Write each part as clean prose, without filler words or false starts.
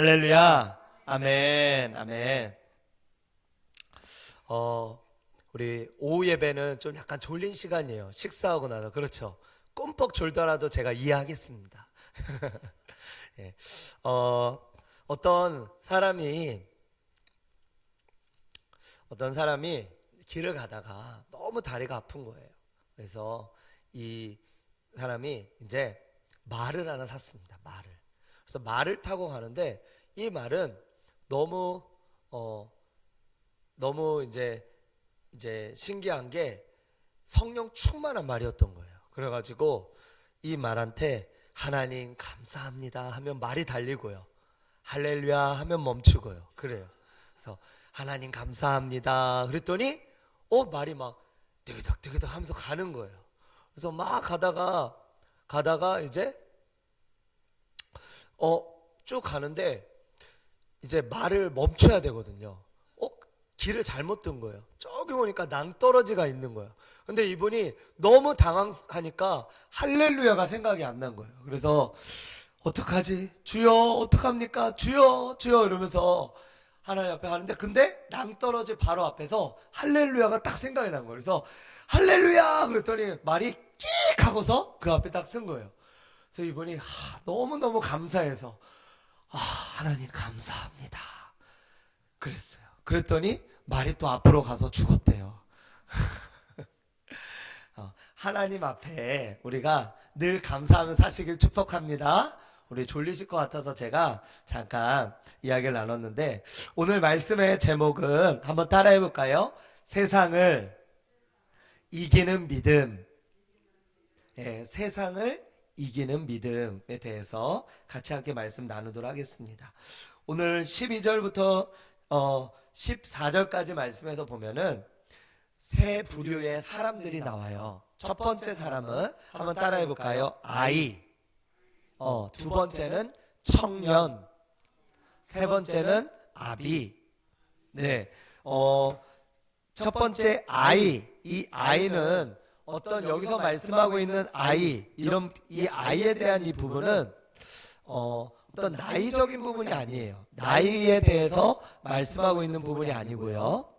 할렐루야. 아멘. 아멘. 우리 오후 예배는 좀 약간 졸린 시간이에요. 식사하고 나서. 그렇죠. 꿈뻑 졸더라도 제가 이해하겠습니다. 예. 어떤 사람이 길을 가다가 너무 다리가 아픈 거예요. 그래서 이 사람이 이제 말을 하나 샀습니다. 그래서 말을 타고 가는데 이 말은 너무 너무 이제 신기한 게 성령 충만한 말이었던 거예요. 그래가지고 이 말한테 하나님 감사합니다 하면 말이 달리고요. 할렐루야 하면 멈추고요. 그래요. 그래서 하나님 감사합니다 그랬더니 말이 막 드그덕 하면서 가는 거예요. 그래서 막 가다가 이제 쭉 가는데 이제 말을 멈춰야 되거든요. 길을 잘못 든 거예요. 저기 보니까 낭떠러지가 있는 거예요. 근데 이분이 너무 당황하니까 할렐루야가 생각이 안 난 거예요. 그래서 어떡하지? 주여 어떡합니까? 주여 이러면서 하나님 앞에 하는데, 근데 낭떠러지 바로 앞에서 할렐루야가 딱 생각이 난 거예요. 그래서 할렐루야 그랬더니 말이 끽 하고서 그 앞에 딱 쓴 거예요. 그래서 이분이 너무너무 감사해서 하나님 감사합니다 그랬어요. 그랬더니 말이 또 앞으로 가서 죽었대요. 하나님 앞에 우리가 늘 감사하며 사시길 축복합니다. 우리 졸리실 것 같아서 제가 잠깐 이야기를 나눴는데, 오늘 말씀의 제목은 한번 따라해 볼까요? 세상을 이기는 믿음. 세상을 이기는 믿음에 대해서 같이 함께 말씀 나누도록 하겠습니다. 오늘 12절부터 14절까지 말씀에서 보면은 세 부류의 사람들이 나와요. 첫 번째 사람은 한번 따라해 볼까요? 아이. 두 번째는 청년. 세 번째는 아비. 네. 첫 번째 아이. 이 아이는 여기서 말씀하고 있는 아이, 이 아이에 대한 이 부분은 어떤 나이적인 부분이 아니에요. 나이에 대해서 말씀하고 있는 부분이 아니고요.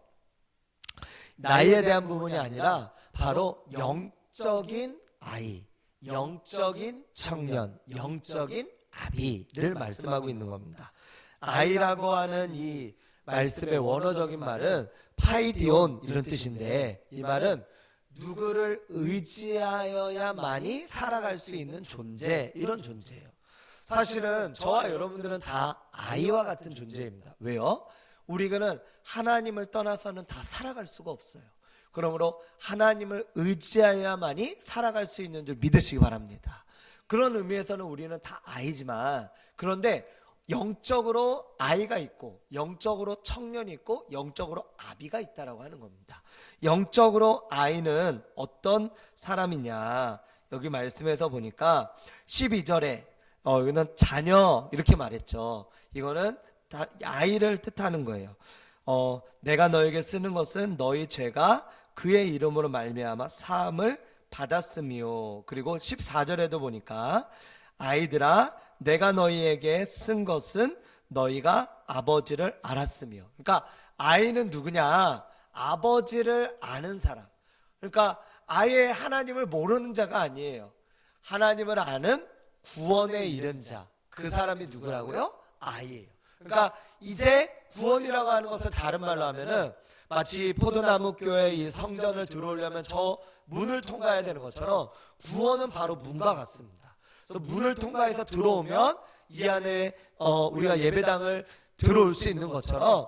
나이에 대한 부분이 아니라 바로 영적인 아이, 영적인 청년, 영적인 아비를 말씀하고 있는 겁니다. 아이라고 하는 이 말씀의 원어적인 말은 파이디온 이런 뜻인데, 이 말은 누구를 의지하여야만이 살아갈 수 있는 존재, 이런 존재예요. 사실은 저와 여러분들은 다 아이와 같은 존재입니다. 왜요? 우리는 하나님을 떠나서는 다 살아갈 수가 없어요. 그러므로 하나님을 의지하여야만이 살아갈 수 있는 줄 믿으시기 바랍니다. 그런 의미에서는 우리는 다 아이지만, 그런데 영적으로 아이가 있고 영적으로 청년이 있고 영적으로 아비가 있다라고 하는 겁니다. 영적으로 아이는 어떤 사람이냐, 여기 말씀에서 보니까 12절에 여기는 자녀 이렇게 말했죠. 이거는 다 아이를 뜻하는 거예요. 내가 너에게 쓰는 것은 너희 죄가 그의 이름으로 말미암아 사함을 받았으며, 그리고 14절에도 보니까 아이들아 내가 너희에게 쓴 것은 너희가 아버지를 알았으며. 그러니까 아이는 누구냐? 아버지를 아는 사람. 그러니까 아예 하나님을 모르는 자가 아니에요. 하나님을 아는 구원에 이른 자, 그 사람이 누구라고요? 아이예요. 그러니까 이제 구원이라고 하는 것을 다른 말로 하면은 마치 포도나무 교회 이 성전을 들어오려면 저 문을 통과해야 되는 것처럼 구원은 바로 문과 같습니다. 그래서 문을 통과해서 들어오면 이 안에 우리가 예배당을 들어올 수 있는 것처럼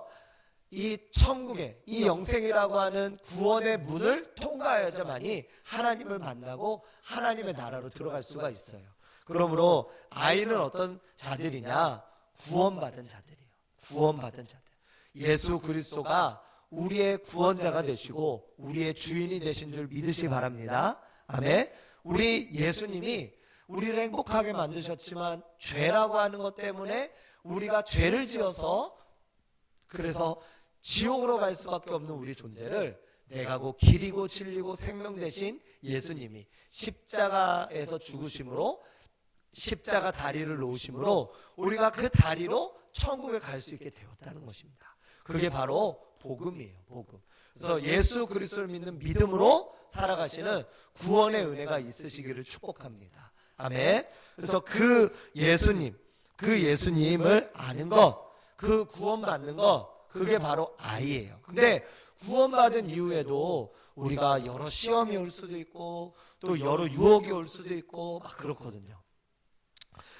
이 천국의 이 영생이라고 하는 구원의 문을 통과해야지만이 하나님을 만나고 하나님의 나라로 들어갈 수가 있어요. 그러므로 아이는 어떤 자들이냐? 구원받은 자들이에요. 구원받은 자들. 예수 그리스도가 우리의 구원자가 되시고 우리의 주인이 되신 줄 믿으시기 바랍니다. 아멘. 우리 예수님이 우리를 행복하게 만드셨지만 죄라고 하는 것 때문에 우리가 죄를 지어서 그래서 지옥으로 갈 수밖에 없는 우리 존재를 내가 곧 길이고 진리고 생명 되신 예수님이 십자가에서 죽으심으로 십자가 다리를 놓으심으로 우리가 그 다리로 천국에 갈 수 있게 되었다는 것입니다. 그게 바로 복음이에요. 복음. 그래서 예수 그리스도를 믿는 믿음으로 살아가시는 구원의 은혜가 있으시기를 축복합니다. 아멘. 그래서 그 예수님을 아는 것, 그 구원받는 것, 그게 바로 아이예요. 근데 구원받은 이후에도 우리가 여러 시험이 올 수도 있고 또 여러 유혹이 올 수도 있고 막 그렇거든요.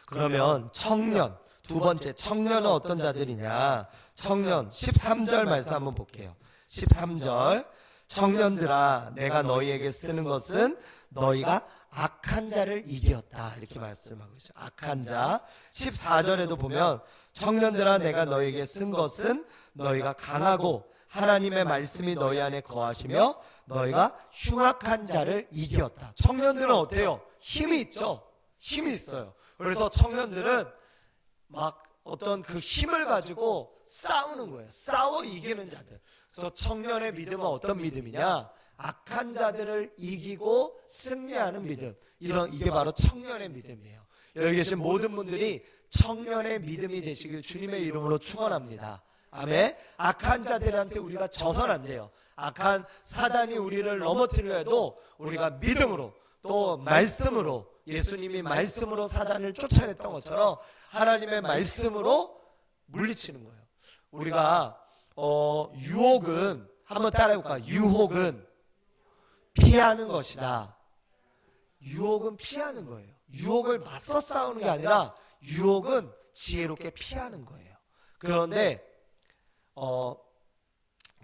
그러면 청년, 두 번째 청년은 어떤 자들이냐? 청년 13절 말씀 한번 볼게요. 13절 청년들아 내가 너희에게 쓰는 것은 너희가 악한 자를 이겼다 이렇게 말씀하고 있죠. 악한 자. 14절에도 보면 청년들아 내가 너희에게 쓴 것은 너희가 강하고 하나님의 말씀이 너희 안에 거하시며 너희가 흉악한 자를 이겼다. 청년들은 어때요? 힘이 있죠. 힘이 있어요. 그래서 청년들은 막 어떤 그 힘을 가지고 싸우는 거예요. 싸워 이기는 자들. 그래서 청년의 믿음은 어떤 믿음이냐? 악한 자들을 이기고 승리하는 믿음. 이게 바로 청년의 믿음이에요. 여기 계신 모든 분들이 청년의 믿음이 되시길 주님의 이름으로 축원합니다. 아멘. 악한 자들한테 우리가 져선 안 돼요. 악한 사단이 우리를 넘어뜨려 해도 우리가 믿음으로 또 말씀으로, 예수님이 말씀으로 사단을 쫓아냈던 것처럼 하나님의 말씀으로 물리치는 거예요. 우리가 유혹은 한번 따라해볼까? 유혹은 피하는 것이다. 유혹은 피하는 거예요. 유혹을 맞서 싸우는 게 아니라 유혹은 지혜롭게 피하는 거예요. 그런데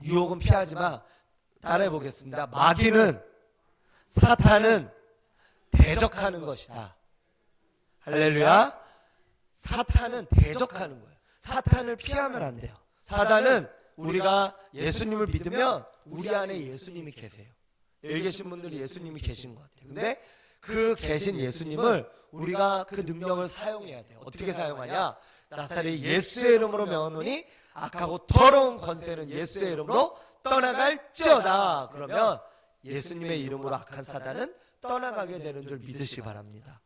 유혹은 피하지만 따라해보겠습니다. 마귀는, 사탄은 대적하는 것이다. 할렐루야. 사탄은 대적하는 거예요. 사탄을 피하면 안 돼요. 사탄은 우리가 예수님을 믿으면 우리 안에 예수님이 계세요. 여기 계신 분들이 예수님이 계신 것 같아요. 근데 그 계신 예수님을 우리가 그 능력을 사용해야 돼요. 어떻게 사용하냐? 나사렛 예수의 이름으로 명하노니 악하고 더러운 권세는 예수의 이름으로 떠나갈지어다. 그러면 예수님의 이름으로 악한 사단은 떠나가게 되는 줄 믿으시기 바랍니다.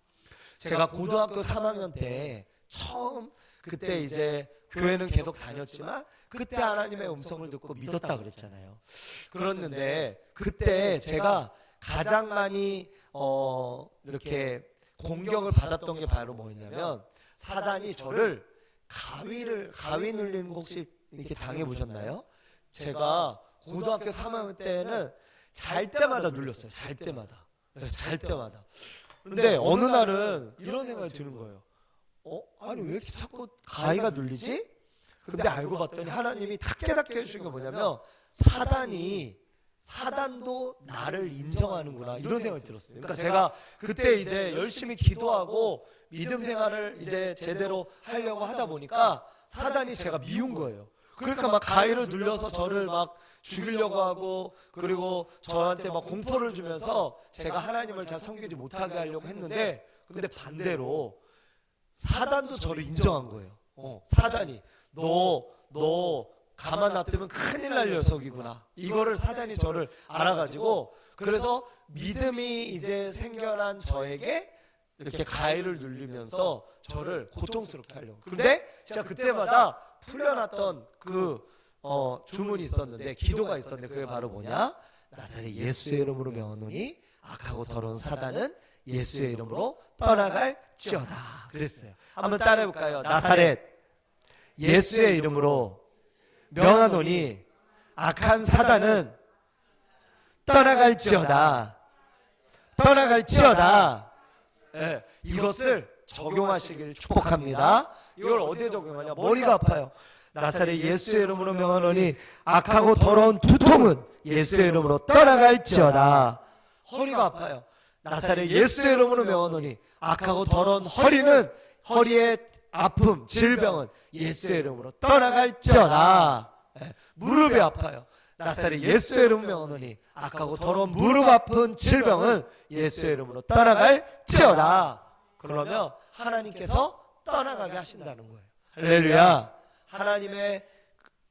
제가 고등학교 3학년 때 처음 그때 이제 교회는 계속 다녔지만 그때 하나님의 음성을 듣고 믿었다 그랬잖아요. 그랬는데 그때 제가 가장 많이 이렇게 공격을 받았던 게 바로 뭐였냐면 사단이 저를 가위 눌리는 거 혹시 이렇게 당해보셨나요? 제가 고등학교 3학년 때는 잘 때마다 눌렸어요. 잘 때마다. 네, 잘 때마다. 근데 어느 날은 이런 생각이 드는 거예요. 아니 왜 이렇게 자꾸 가위가 눌리지? 근데 알고 봤더니 하나님이 딱 깨닫게 해주신 게 뭐냐면 사단도 나를 인정하는구나 이런 생각이 들었어요. 그러니까 제가 그때 이제 열심히 기도하고 믿음 생활을 이제 제대로 하려고 하다 보니까 사단이 제가 미운 거예요. 그러니까 막 가위를 눌려서 저를 막 죽이려고 하고 그리고 저한테 막 공포를 주면서 제가 하나님을 잘 섬기지 못하게 하려고 했는데 근데 반대로 사단도 저를 인정한 거예요. 사단이 너 가만 놔두면 큰일 날 녀석이구나. 이거를 사단이 저를 알아가지고 그래서 믿음이 이제 생겨난 저에게 이렇게 가위를 눌리면서 저를 고통스럽게 하려고. 근데 제가 그때마다 풀려났던 그 주문이 있었는데 기도가 있었는데 그게 바로 뭐냐? 나사렛 예수의 이름으로 명하노니 악하고 더러운 사단은 예수의 이름으로 떠나갈지어다. 그랬어요. 한번 따라해볼까요? 나사렛 예수의 이름으로 명하노니 악한 사단은 떠나갈지어다. 떠나갈지어다. 네, 이것을 적용하시길 축복합니다. 이걸 어디에 적용하냐? 머리가 아파요. 나사렛 예수의 이름으로 명하노니 악하고 더러운 두통은 예수의 이름으로 떠나갈지어다. 허리가 아파요. 나사렛 예수의 이름으로 명하노니 악하고 더러운 허리의 아픔, 질병은 예수의 이름으로 떠나갈지어다. 무릎이 아파요. 나사렛 예수의 이름으로 명하노니 악하고 더러운 무릎 아픈 질병은 예수의 이름으로 떠나갈지어다. 그러면 하나님께서 떠나가게 하신다는 거예요. 할렐루야. 하나님의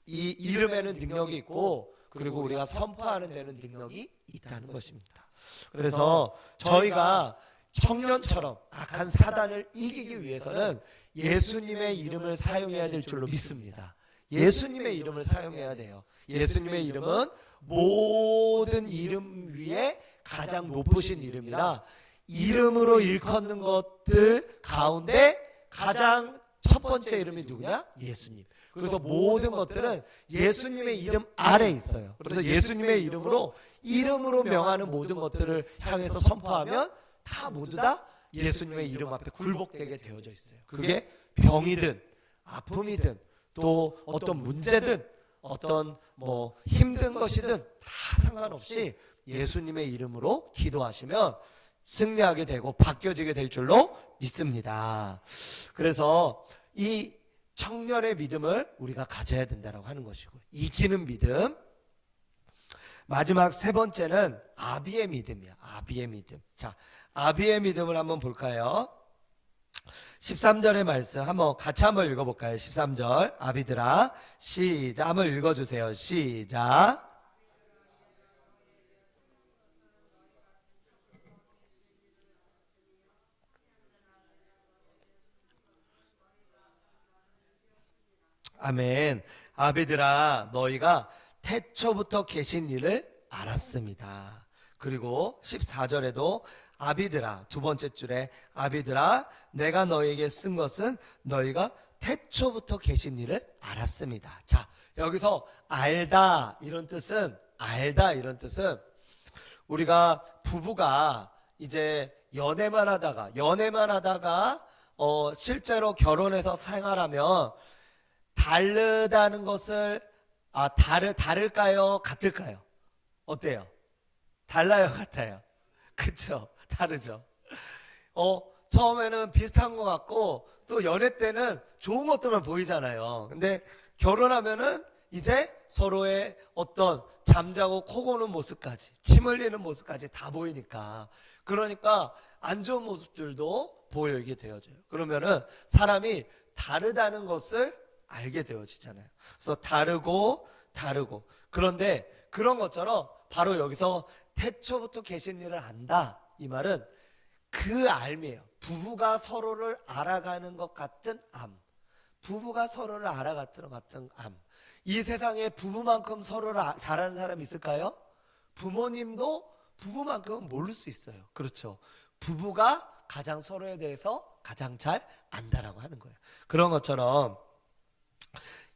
이 이름에는 능력이 있고 그리고 우리가 선포하는 데는 능력이 있다는 것입니다. 그래서 저희가 청년처럼 악한 사단을 이기기 위해서는 예수님의 이름을 사용해야 될 줄로 믿습니다. 예수님의 이름을 사용해야 돼요. 예수님의 이름은 모든 이름 위에 가장 높으신 이름이라 이름으로 일컫는 것들 가운데 가장 첫 번째 이름이 누구냐? 예수님. 그래서 모든 것들은 예수님의 이름 아래 있어요. 그래서 예수님의 이름으로 명하는 모든 것들을 향해서 선포하면 다 모두 다 예수님의 이름 앞에 굴복되게 되어져 있어요. 그게 병이든 아픔이든 또 어떤 문제든 어떤 힘든 것이든 다 상관없이 예수님의 이름으로 기도하시면 승리하게 되고 바뀌어지게 될 줄로 믿습니다. 그래서 이 청년의 믿음을 우리가 가져야 된다고 하는 것이고, 이기는 믿음. 마지막 세 번째는 아비의 믿음이야. 아비의 믿음. 자, 아비의 믿음을 한번 볼까요? 13절의 말씀 같이 한번 읽어볼까요? 13절. 아비들아, 시작. 한번 읽어주세요. 시작. 아멘. 아비들아, 너희가 태초부터 계신 일을 알았습니다. 그리고 14절에도 아비들아, 두 번째 줄에 아비들아, 내가 너희에게 쓴 것은 너희가 태초부터 계신 일을 알았습니다. 자, 여기서 알다 이런 뜻은 우리가 부부가 이제 연애만 하다가 실제로 결혼해서 생활하면 다르다는 것을 다를까요? 같을까요? 어때요? 달라요? 같아요? 그쵸? 다르죠? 처음에는 비슷한 것 같고 또 연애 때는 좋은 것들만 보이잖아요. 근데 결혼하면은 이제 서로의 어떤 잠자고 코 고는 모습까지, 침 흘리는 모습까지 다 보이니까, 그러니까 안 좋은 모습들도 보이게 되어져요. 그러면은 사람이 다르다는 것을 알게 되어지잖아요. 그래서 다르고 그런데 그런 것처럼 바로 여기서 태초부터 계신 일을 안다, 이 말은 그 알미예요. 부부가 서로를 알아가는 것 같은 암. 부부가 서로를 알아가는 것 같은 암. 이 세상에 부부만큼 서로를 잘하는 사람이 있을까요? 부모님도 부부만큼은 모를 수 있어요. 그렇죠? 부부가 가장 서로에 대해서 가장 잘 안다라고 하는 거예요. 그런 것처럼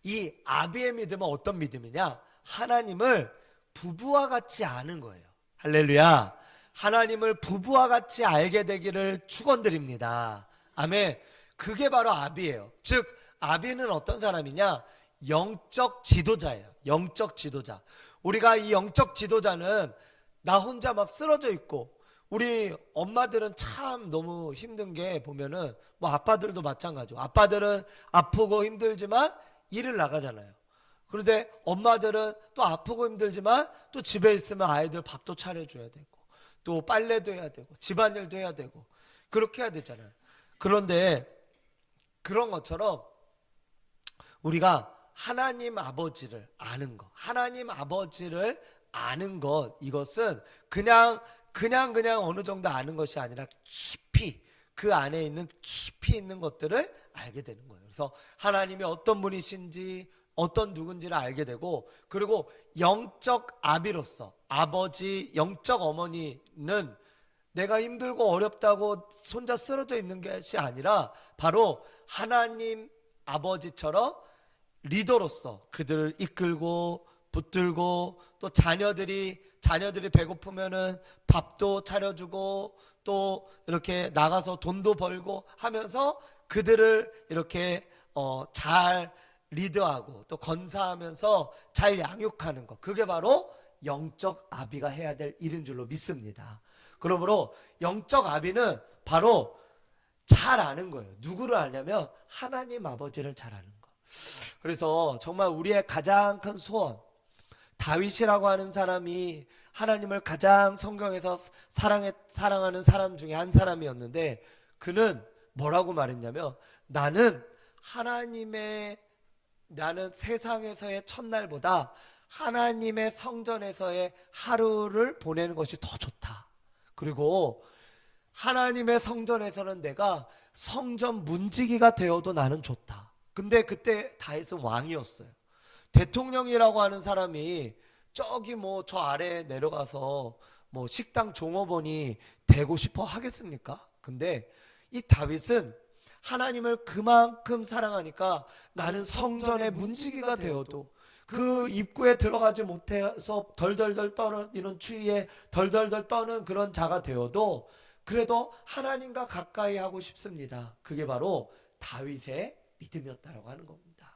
이 아비의 믿음은 어떤 믿음이냐? 하나님을 부부와 같이 아는 거예요. 할렐루야. 하나님을 부부와 같이 알게 되기를 축원드립니다. 아멘. 그게 바로 아비예요. 즉 아비는 어떤 사람이냐? 영적 지도자예요. 영적 지도자. 우리가 이 영적 지도자는 나 혼자 막 쓰러져 있고, 우리 엄마들은 참 너무 힘든 게 보면은 아빠들도 마찬가지고, 아빠들은 아프고 힘들지만 일을 나가잖아요. 그런데 엄마들은 또 아프고 힘들지만 또 집에 있으면 아이들 밥도 차려줘야 되고 또 빨래도 해야 되고 집안일도 해야 되고 그렇게 해야 되잖아요. 그런데 그런 것처럼 우리가 하나님 아버지를 아는 것, 이것은 그냥 어느 정도 아는 것이 아니라 깊이, 그 안에 있는 깊이 있는 것들을 알게 되는 거예요. 그래서 하나님이 어떤 분이신지, 어떤 누군지를 알게 되고, 그리고 영적 아비로서 아버지, 영적 어머니는 내가 힘들고 어렵다고 손자 쓰러져 있는 것이 아니라 바로 하나님 아버지처럼 리더로서 그들을 이끌고 붙들고, 또 자녀들이 배고프면은 밥도 차려주고 또 이렇게 나가서 돈도 벌고 하면서 그들을 이렇게 잘 리드하고 또 건사하면서 잘 양육하는 것, 그게 바로 영적 아비가 해야 될 일인 줄로 믿습니다. 그러므로 영적 아비는 바로 잘 아는 거예요. 누구를 아냐면 하나님 아버지를 잘 아는 거. 그래서 정말 우리의 가장 큰 소원, 다윗이라고 하는 사람이 하나님을 가장 성경에서 사랑하는 사람 중에 한 사람이었는데, 그는 뭐라고 말했냐면 나는 세상에서의 첫날보다 하나님의 성전에서의 하루를 보내는 것이 더 좋다. 그리고 하나님의 성전에서는 내가 성전 문지기가 되어도 나는 좋다. 근데 그때 다윗은 왕이었어요. 대통령이라고 하는 사람이 저기 뭐 저 아래에 내려가서 뭐 식당 종업원이 되고 싶어 하겠습니까? 근데 이 다윗은 하나님을 그만큼 사랑하니까 나는 성전의 문지기가 되어도 그 입구에 들어가지 못해서 덜덜덜 떠는 이런 추위에 덜덜덜 떠는 그런 자가 되어도 그래도 하나님과 가까이 하고 싶습니다. 그게 바로 다윗의 믿음이었다라고 하는 겁니다.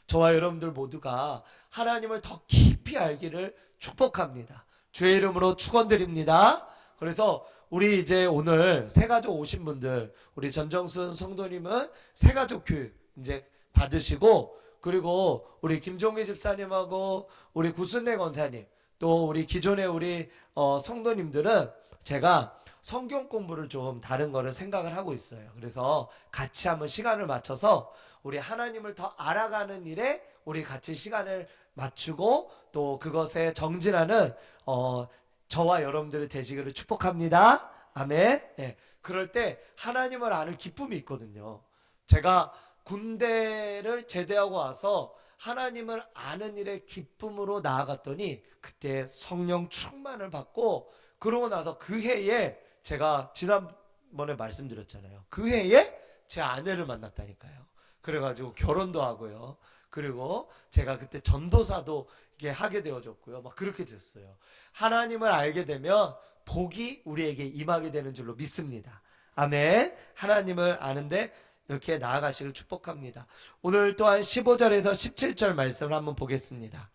저와 여러분들 모두가 하나님을 더 깊이 알기를 축복합니다. 주의 이름으로 축원드립니다. 그래서 우리 이제 오늘 새가족 오신 분들, 우리 전정순 성도님은 새가족 교육 이제 받으시고, 그리고 우리 김종기 집사님하고 우리 구순례 권사님, 또 우리 기존의 우리 성도님들은 제가 성경 공부를 좀 다른 거를 생각을 하고 있어요. 그래서 같이 한번 시간을 맞춰서 우리 하나님을 더 알아가는 일에 우리 같이 시간을 맞추고 또 그것에 정진하는 저와 여러분들이 되시기를 축복합니다. 아멘. 네. 그럴 때 하나님을 아는 기쁨이 있거든요. 제가 군대를 제대하고 와서 하나님을 아는 일에 기쁨으로 나아갔더니 그때 성령 충만을 받고, 그러고 나서 그 해에 제가 지난번에 말씀드렸잖아요. 그 해에 제 아내를 만났다니까요. 그래가지고 결혼도 하고요. 그리고 제가 그때 전도사도 이렇게 하게 되어졌고요. 막 그렇게 됐어요. 하나님을 알게 되면 복이 우리에게 임하게 되는 줄로 믿습니다. 아멘. 하나님을 아는데 이렇게 나아가시길 축복합니다. 오늘 또한 15절에서 17절 말씀을 한번 보겠습니다.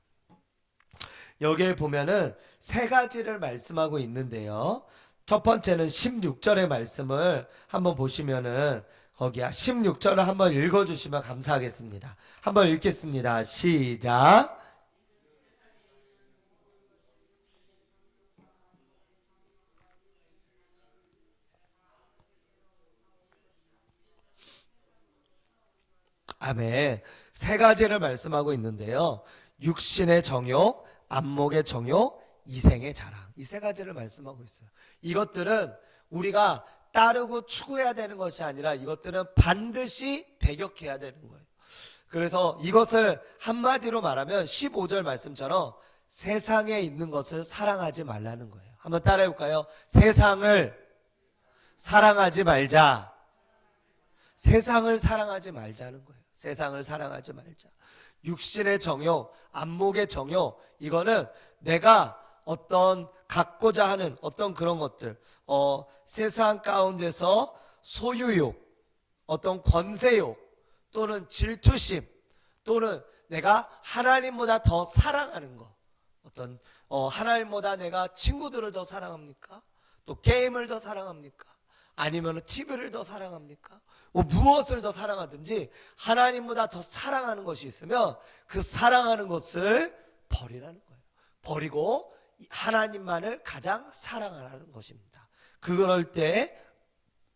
여기에 보면은 세 가지를 말씀하고 있는데요. 첫 번째는 16절의 말씀을 한번 보시면은 거기야 16절을 한번 읽어주시면 감사하겠습니다. 한번 읽겠습니다. 시작. 아멘. 세 가지를 말씀하고 있는데요. 육신의 정욕, 안목의 정욕, 이생의 자랑. 이 세 가지를 말씀하고 있어요. 이것들은 우리가 따르고 추구해야 되는 것이 아니라 이것들은 반드시 배격해야 되는 거예요. 그래서 이것을 한마디로 말하면 15절 말씀처럼 세상에 있는 것을 사랑하지 말라는 거예요. 한번 따라해 볼까요? 세상을 사랑하지 말자. 세상을 사랑하지 말자는 거예요. 세상을 사랑하지 말자. 육신의 정욕, 안목의 정욕, 이거는 내가 어떤 갖고자 하는 어떤 그런 것들, 세상 가운데서 소유욕, 어떤 권세욕, 또는 질투심, 또는 내가 하나님보다 더 사랑하는 것, 어떤 하나님보다 내가 친구들을 더 사랑합니까? 또 게임을 더 사랑합니까? 아니면 TV를 더 사랑합니까? 무엇을 더 사랑하든지 하나님보다 더 사랑하는 것이 있으면 그 사랑하는 것을 버리라는 거예요. 버리고 하나님만을 가장 사랑하라는 것입니다. 그럴 때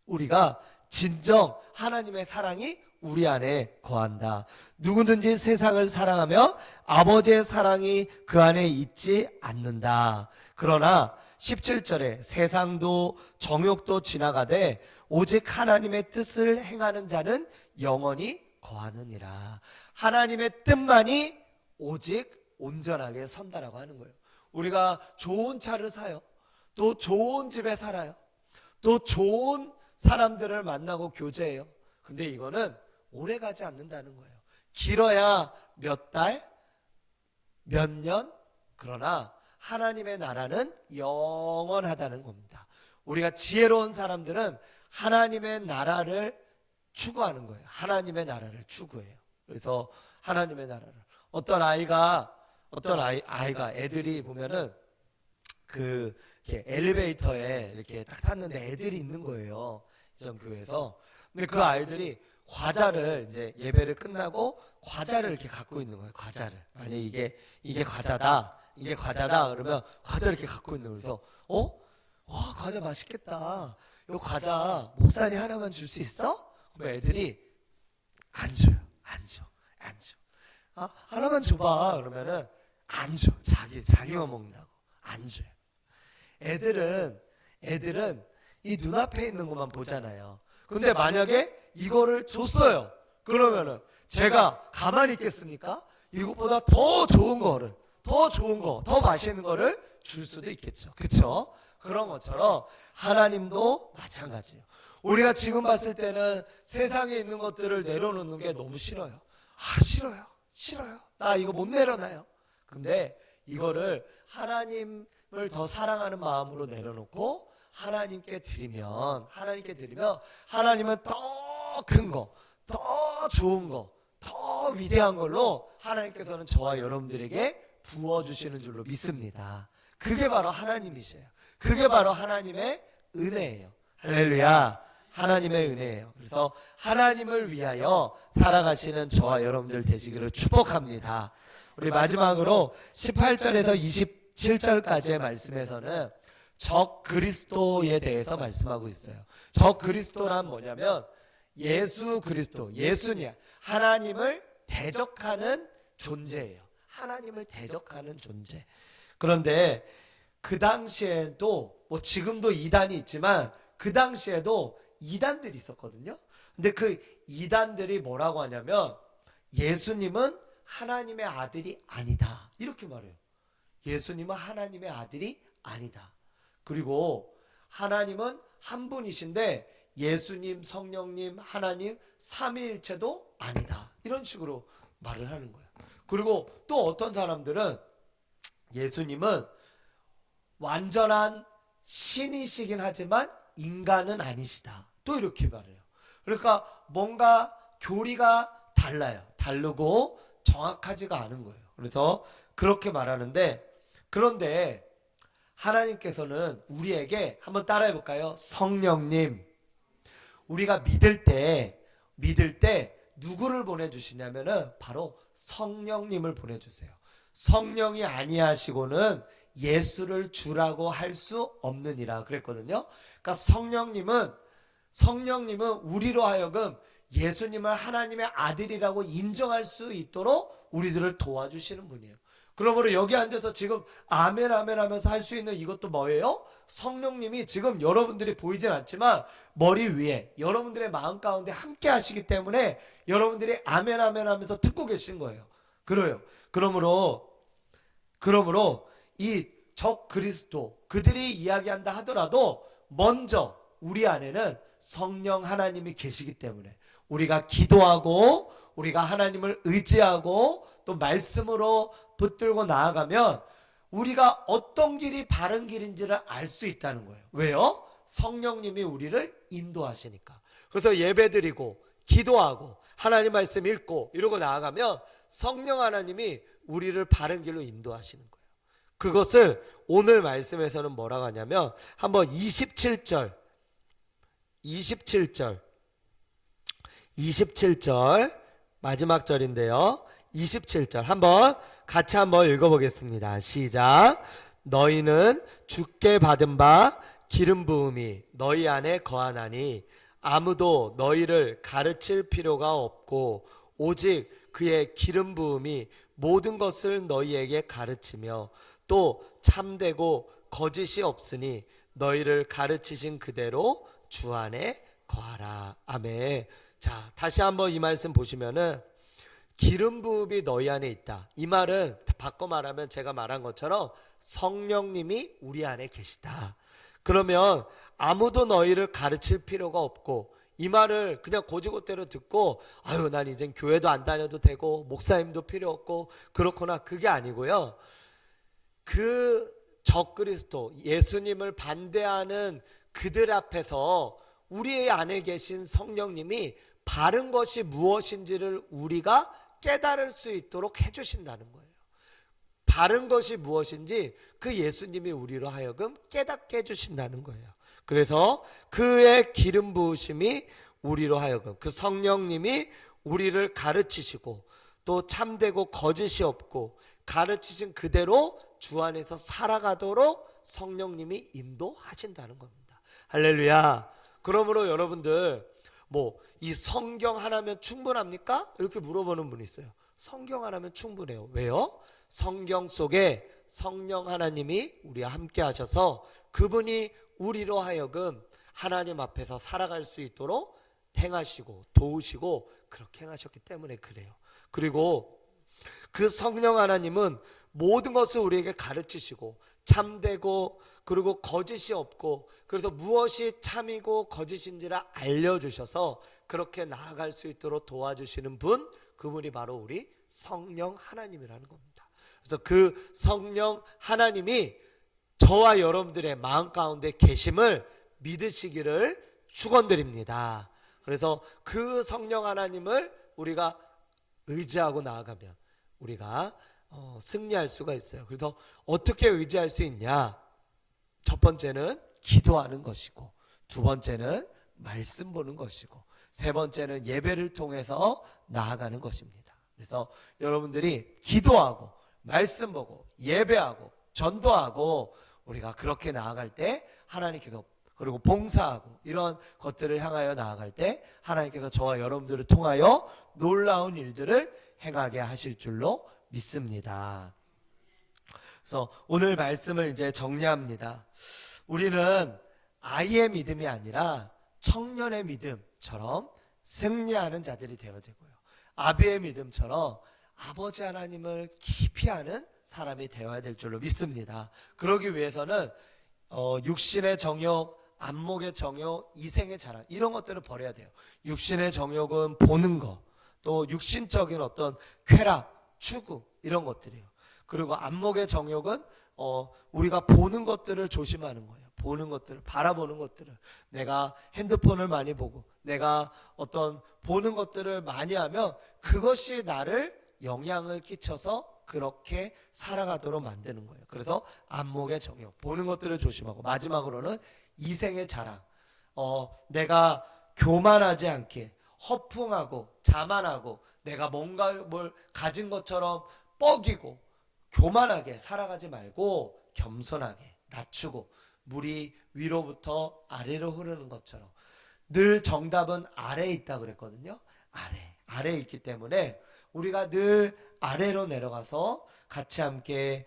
우리가 진정 하나님의 사랑이 우리 안에 거한다. 누구든지 세상을 사랑하며 아버지의 사랑이 그 안에 있지 않는다. 그러나 17절에 세상도 정욕도 지나가되 오직 하나님의 뜻을 행하는 자는 영원히 거하느니라. 하나님의 뜻만이 오직 온전하게 선다라고 하는 거예요. 우리가 좋은 차를 사요. 또 좋은 집에 살아요. 또 좋은 사람들을 만나고 교제해요. 근데 이거는 오래 가지 않는다는 거예요. 길어야 몇 달, 몇 년, 그러나 하나님의 나라는 영원하다는 겁니다. 우리가 지혜로운 사람들은 하나님의 나라를 추구하는 거예요. 하나님의 나라를 추구해요. 그래서 하나님의 나라를 어떤 아이가 애들이 보면은 이렇게 엘리베이터에 이렇게 딱 탔는데 애들이 있는 거예요. 이전 교회에서. 근데 그 아이들이 과자를 이제 예배를 끝나고 과자를 이렇게 갖고 있는 거예요. 과자를. 만약에 이게 과자다. 이게 과자다. 그러면 과자를 이렇게 갖고 있는 거예요. 그래서 와, 과자 맛있겠다. 이 과자 목사님 하나만 줄 수 있어? 그럼 애들이 안 줘요. 안 줘. 하나만 줘봐. 그러면은 안 줘. 자기만 먹는다고. 안 줘요. 애들은 이 눈앞에 있는 것만 보잖아요. 근데 만약에 이거를 줬어요. 그러면은 제가 가만히 있겠습니까? 이것보다 더 좋은 거를, 더 좋은 거, 더 맛있는 거를 줄 수도 있겠죠. 그쵸? 그런 것처럼 하나님도 마찬가지예요. 우리가 지금 봤을 때는 세상에 있는 것들을 내려놓는 게 너무 싫어요. 싫어요. 싫어요. 나 이거 못 내려놔요. 근데 이거를 하나님을 더 사랑하는 마음으로 내려놓고 하나님께 드리면 하나님은 더 큰 거, 더 좋은 거, 더 위대한 걸로 하나님께서는 저와 여러분들에게 부어주시는 줄로 믿습니다. 그게 바로 하나님이세요. 그게 바로 하나님의 은혜예요. 할렐루야. 하나님의 은혜예요. 그래서 하나님을 위하여 살아가시는 저와 여러분들 되시기를 축복합니다. 우리 마지막으로 18절에서 27절까지의 말씀에서는 적 그리스도에 대해서 말씀하고 있어요. 적 그리스도란 뭐냐면 예수 그리스도, 예수님, 하나님을 대적하는 존재예요. 하나님을 대적하는 존재. 그런데 그 당시에도 뭐 지금도 이단이 있지만 그 당시에도 이단들이 있었거든요. 근데 그 이단들이 뭐라고 하냐면 예수님은 하나님의 아들이 아니다. 이렇게 말해요. 예수님은 하나님의 아들이 아니다. 그리고 하나님은 한 분이신데 예수님, 성령님, 하나님 삼위일체도 아니다. 이런 식으로 말을 하는 거예요. 그리고 또 어떤 사람들은 예수님은 완전한 신이시긴 하지만 인간은 아니시다. 또 이렇게 말해요. 그러니까 뭔가 교리가 달라요. 다르고 정확하지가 않은 거예요. 그래서 그렇게 말하는데, 그런데 하나님께서는 우리에게 한번 따라해 볼까요? 성령님. 우리가 믿을 때 누구를 보내주시냐면은 바로 성령님을 보내주세요. 성령이 아니하시고는 예수를 주라고 할 수 없느니라 그랬거든요. 그러니까 성령님은 우리로 하여금 예수님을 하나님의 아들이라고 인정할 수 있도록 우리들을 도와주시는 분이에요. 그러므로 여기 앉아서 지금 아멘 아멘 하면서 할 수 있는 이것도 뭐예요? 성령님이 지금 여러분들이 보이진 않지만 머리 위에 여러분들의 마음 가운데 함께 하시기 때문에 여러분들이 아멘 아멘 하면서 듣고 계신 거예요. 그러므로 이 적 그리스도 그들이 이야기한다 하더라도 먼저 우리 안에는 성령 하나님이 계시기 때문에 우리가 기도하고 우리가 하나님을 의지하고 또 말씀으로 붙들고 나아가면 우리가 어떤 길이 바른 길인지를 알 수 있다는 거예요. 왜요? 성령님이 우리를 인도하시니까. 그래서 예배드리고 기도하고 하나님 말씀 읽고 이러고 나아가면 성령 하나님이 우리를 바른 길로 인도하시는 거예요. 그것을 오늘 말씀에서는 뭐라고 하냐면 한번 27절 마지막 절인데요. 27절 한번 같이 한번 읽어보겠습니다. 시작. 너희는 주께 받은 바 기름 부음이 너희 안에 거하나니 아무도 너희를 가르칠 필요가 없고 오직 그의 기름 부음이 모든 것을 너희에게 가르치며 또 참되고 거짓이 없으니 너희를 가르치신 그대로 주 안에 거하라. 아멘. 자, 다시 한번 이 말씀 보시면은 기름 부음이 너희 안에 있다. 이 말은 바꿔 말하면 제가 말한 것처럼 성령님이 우리 안에 계시다. 그러면 아무도 너희를 가르칠 필요가 없고 이 말을 그냥 고지고대로 듣고 아유 난 이젠 교회도 안 다녀도 되고 목사님도 필요 없고 그렇구나, 그게 아니고요. 그 적그리스도 예수님을 반대하는 그들 앞에서 우리 안에 계신 성령님이 바른 것이 무엇인지를 우리가 깨달을 수 있도록 해주신다는 거예요. 바른 것이 무엇인지 그 예수님이 우리로 하여금 깨닫게 해주신다는 거예요. 그래서 그의 기름 부으심이 우리로 하여금 그 성령님이 우리를 가르치시고 또 참되고 거짓이 없고 가르치신 그대로 주 안에서 살아가도록 성령님이 인도하신다는 겁니다. 할렐루야. 그러므로 여러분들 이 성경 하나면 충분합니까? 이렇게 물어보는 분이 있어요. 성경 하나면 충분해요. 왜요? 성경 속에 성령 하나님이 우리와 함께 하셔서 그분이 우리로 하여금 하나님 앞에서 살아갈 수 있도록 행하시고 도우시고 그렇게 행하셨기 때문에 그래요. 그리고 그 성령 하나님은 모든 것을 우리에게 가르치시고 참되고 그리고 거짓이 없고 그래서 무엇이 참이고 거짓인지를 알려주셔서 그렇게 나아갈 수 있도록 도와주시는 분, 그분이 바로 우리 성령 하나님이라는 겁니다. 그래서 그 성령 하나님이 저와 여러분들의 마음 가운데 계심을 믿으시기를 축원드립니다. 그래서 그 성령 하나님을 우리가 의지하고 나아가면 우리가 승리할 수가 있어요. 그래서 어떻게 의지할 수 있냐? 첫 번째는 기도하는 것이고, 두 번째는 말씀 보는 것이고, 세 번째는 예배를 통해서 나아가는 것입니다. 그래서 여러분들이 기도하고 말씀 보고 예배하고 전도하고 우리가 그렇게 나아갈 때 하나님께서, 그리고 봉사하고 이런 것들을 향하여 나아갈 때 하나님께서 저와 여러분들을 통하여 놀라운 일들을 행하게 하실 줄로 믿습니다. 그래서 오늘 말씀을 이제 정리합니다. 우리는 아이의 믿음이 아니라 청년의 믿음처럼 승리하는 자들이 되어야 되고요. 아비의 믿음처럼 아버지 하나님을 깊이 아는 사람이 되어야 될 줄로 믿습니다. 그러기 위해서는 육신의 정욕, 안목의 정욕, 이생의 자랑 이런 것들을 버려야 돼요. 육신의 정욕은 보는 거, 또 육신적인 어떤 쾌락, 추구 이런 것들이에요. 그리고 안목의 정욕은 우리가 보는 것들을 조심하는 거예요. 보는 것들을, 바라보는 것들을, 내가 핸드폰을 많이 보고 내가 어떤 보는 것들을 많이 하면 그것이 나를 영향을 끼쳐서 그렇게 살아가도록 만드는 거예요. 그래서 안목의 정욕, 보는 것들을 조심하고, 마지막으로는 이생의 자랑, 내가 교만하지 않게 허풍하고 자만하고 내가 뭔가 뭘 가진 것처럼 뻐기고 교만하게 살아가지 말고 겸손하게 낮추고, 물이 위로부터 아래로 흐르는 것처럼 늘 정답은 아래에 있다 그랬거든요. 아래에 있기 때문에 우리가 늘 아래로 내려가서 같이 함께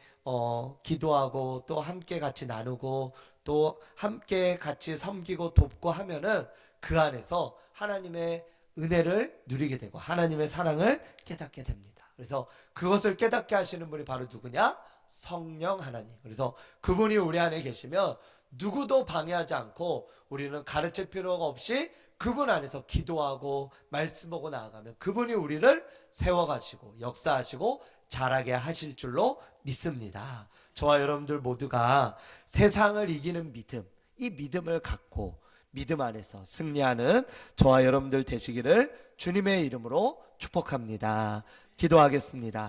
기도하고 또 함께 같이 나누고 또 함께 같이 섬기고 돕고 하면은 그 안에서 하나님의 은혜를 누리게 되고 하나님의 사랑을 깨닫게 됩니다. 그래서 그것을 깨닫게 하시는 분이 바로 누구냐? 성령 하나님. 그래서 그분이 우리 안에 계시면 누구도 방해하지 않고 우리는 가르칠 필요가 없이 그분 안에서 기도하고 말씀하고 나아가면 그분이 우리를 세워가시고 역사하시고 자라게 하실 줄로 믿습니다. 저와 여러분들 모두가 세상을 이기는 믿음, 이 믿음을 갖고 믿음 안에서 승리하는 저와 여러분들 되시기를 주님의 이름으로 축복합니다. 기도하겠습니다.